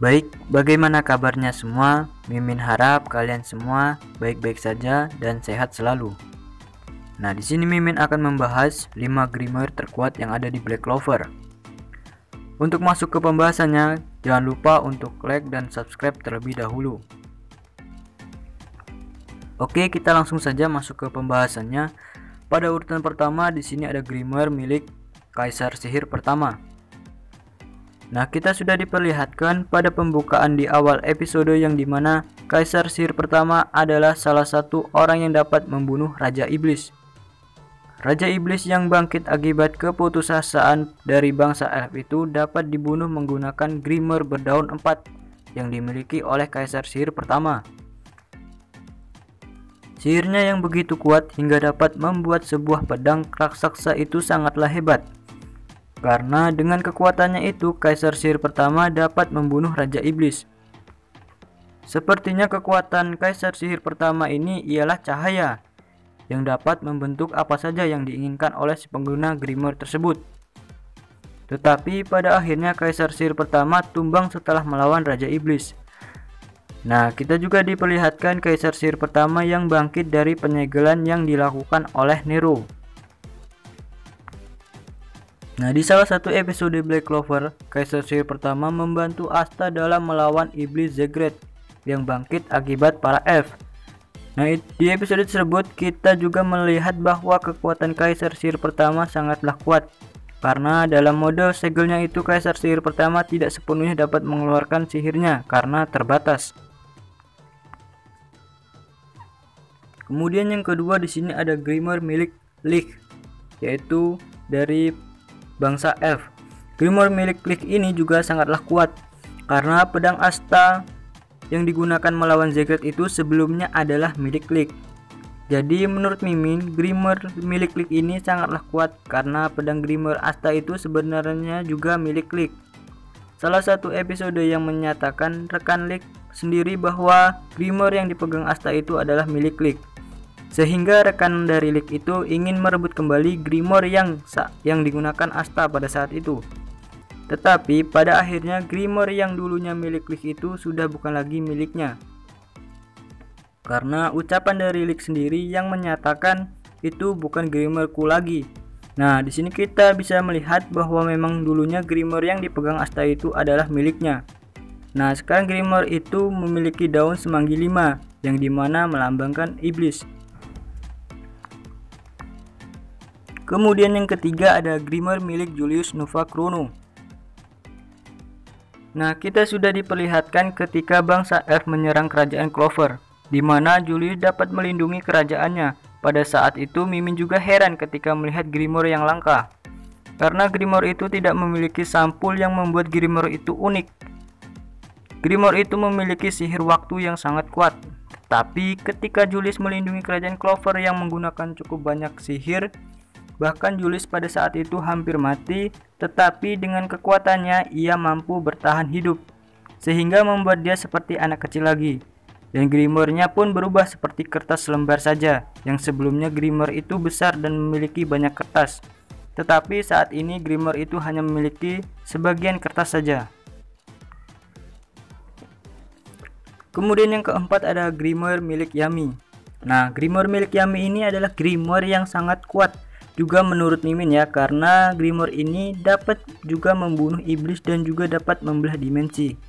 Baik, bagaimana kabarnya semua? Mimin harap kalian semua baik-baik saja dan sehat selalu. Nah, di sini Mimin akan membahas 5 Grimoire terkuat yang ada di Black Clover. Untuk masuk ke pembahasannya, jangan lupa untuk like dan subscribe terlebih dahulu. Oke, kita langsung saja masuk ke pembahasannya. Pada urutan pertama di sini ada Grimoire milik Kaisar Sihir pertama. Nah, kita sudah diperlihatkan pada pembukaan di awal episode yang dimana Kaisar Sihir pertama adalah salah satu orang yang dapat membunuh Raja Iblis. Raja Iblis yang bangkit akibat keputusasaan dari bangsa elf itu dapat dibunuh menggunakan Grimoire berdaun 4 yang dimiliki oleh Kaisar Sihir pertama. Sihirnya yang begitu kuat hingga dapat membuat sebuah pedang raksasa itu sangatlah hebat. Karena dengan kekuatannya itu, Kaisar Sihir pertama dapat membunuh Raja Iblis. Sepertinya kekuatan Kaisar Sihir pertama ini ialah cahaya, yang dapat membentuk apa saja yang diinginkan oleh si pengguna Grimoire tersebut. Tetapi pada akhirnya Kaisar Sihir pertama tumbang setelah melawan Raja Iblis. Nah, kita juga diperlihatkan Kaisar Sihir pertama yang bangkit dari penyegelan yang dilakukan oleh Nero. Nah, di salah satu episode Black Clover, Kaisar Sihir pertama membantu Asta dalam melawan Iblis Zegret yang bangkit akibat para elf. Nah, di episode tersebut kita juga melihat bahwa kekuatan Kaisar Sihir pertama sangatlah kuat. Karena dalam mode segelnya itu Kaisar Sihir pertama tidak sepenuhnya dapat mengeluarkan sihirnya karena terbatas. Kemudian yang kedua di sini ada Grimoire milik League, yaitu dari bangsa elf. Grimoire milik League ini juga sangatlah kuat karena pedang Asta yang digunakan melawan Zegret itu sebelumnya adalah milik League. Jadi menurut Mimin, Grimoire milik League ini sangatlah kuat karena pedang Grimoire Asta itu sebenarnya juga milik League. Salah satu episode yang menyatakan rekan League sendiri bahwa Grimoire yang dipegang Asta itu adalah milik League. Sehingga rekan dari League itu ingin merebut kembali Grimoire yang digunakan Asta pada saat itu. Tetapi pada akhirnya Grimoire yang dulunya milik League itu sudah bukan lagi miliknya. Karena ucapan dari League sendiri yang menyatakan itu bukan Grimoire-ku lagi. Nah, di sini kita bisa melihat bahwa memang dulunya Grimoire yang dipegang Asta itu adalah miliknya. Nah, sekarang Grimoire itu memiliki daun semanggi 5 yang dimana melambangkan iblis. Kemudian yang ketiga ada Grimoire milik Julius Nova Chrono. Nah, kita sudah diperlihatkan ketika bangsa elf menyerang kerajaan Clover, di mana Julius dapat melindungi kerajaannya. Pada saat itu Mimin juga heran ketika melihat Grimoire yang langka, karena Grimoire itu tidak memiliki sampul yang membuat Grimoire itu unik. Grimoire itu memiliki sihir waktu yang sangat kuat. Tapi ketika Julius melindungi kerajaan Clover yang menggunakan cukup banyak sihir, bahkan Julius pada saat itu hampir mati, tetapi dengan kekuatannya ia mampu bertahan hidup, sehingga membuat dia seperti anak kecil lagi. Dan Grimoire-nya pun berubah seperti kertas lembar saja, yang sebelumnya Grimoire itu besar dan memiliki banyak kertas. Tetapi saat ini Grimoire itu hanya memiliki sebagian kertas saja. Kemudian yang keempat ada Grimoire milik Yami. Nah, Grimoire milik Yami ini adalah Grimoire yang sangat kuat juga menurut Mimin ya, karena Grimoire ini dapat juga membunuh iblis dan juga dapat membelah dimensi.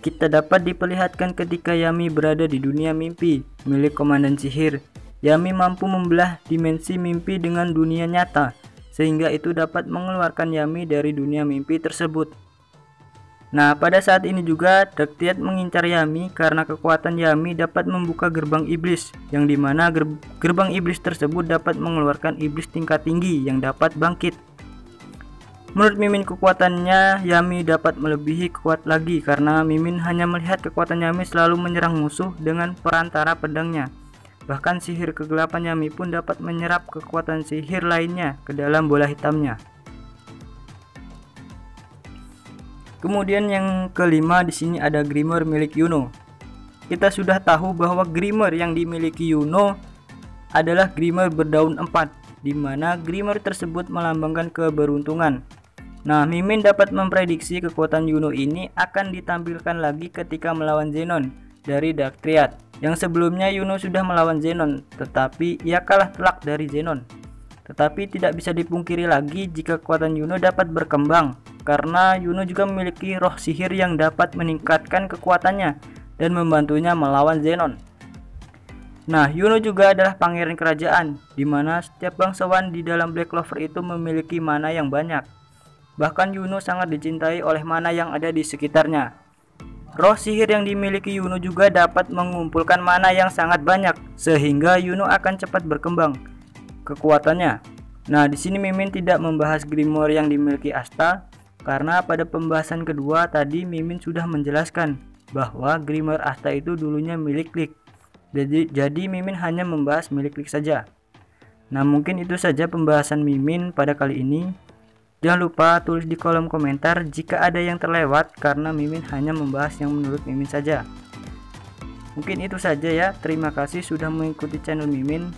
Kita dapat diperlihatkan ketika Yami berada di dunia mimpi milik komandan sihir. Yami mampu membelah dimensi mimpi dengan dunia nyata, sehingga itu dapat mengeluarkan Yami dari dunia mimpi tersebut. Nah, pada saat ini juga Darktiad mengincar Yami karena kekuatan Yami dapat membuka gerbang iblis, yang dimana gerbang iblis tersebut dapat mengeluarkan iblis tingkat tinggi yang dapat bangkit. Menurut Mimin, kekuatannya Yami dapat melebihi kuat lagi karena Mimin hanya melihat kekuatan Yami selalu menyerang musuh dengan perantara pedangnya. Bahkan sihir kegelapan Yami pun dapat menyerap kekuatan sihir lainnya ke dalam bola hitamnya. Kemudian yang kelima di sini ada Grimoire milik Yuno. Kita sudah tahu bahwa Grimoire yang dimiliki Yuno adalah Grimoire berdaun 4, di mana Grimoire tersebut melambangkan keberuntungan. Nah, Mimin dapat memprediksi kekuatan Yuno ini akan ditampilkan lagi ketika melawan Zenon dari Dark Triad. Yang sebelumnya Yuno sudah melawan Zenon, tetapi ia kalah telak dari Zenon. Tetapi tidak bisa dipungkiri lagi jika kekuatan Yuno dapat berkembang, karena Yuno juga memiliki roh sihir yang dapat meningkatkan kekuatannya dan membantunya melawan Zenon. Nah, Yuno juga adalah pangeran kerajaan, di mana setiap bangsawan di dalam Black Clover itu memiliki mana yang banyak. Bahkan Yuno sangat dicintai oleh mana yang ada di sekitarnya. Roh sihir yang dimiliki Yuno juga dapat mengumpulkan mana yang sangat banyak, sehingga Yuno akan cepat berkembang kekuatannya. Nah, di sini Mimin tidak membahas Grimoire yang dimiliki Asta, karena pada pembahasan kedua tadi Mimin sudah menjelaskan bahwa Grimoire Asta itu dulunya milik Klik. Jadi Mimin hanya membahas milik Klik saja. Nah, mungkin itu saja pembahasan Mimin pada kali ini. Jangan lupa tulis di kolom komentar jika ada yang terlewat, karena Mimin hanya membahas yang menurut Mimin saja. Mungkin itu saja ya. Terima kasih sudah mengikuti channel Mimin.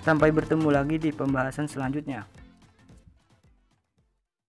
Sampai bertemu lagi di pembahasan selanjutnya.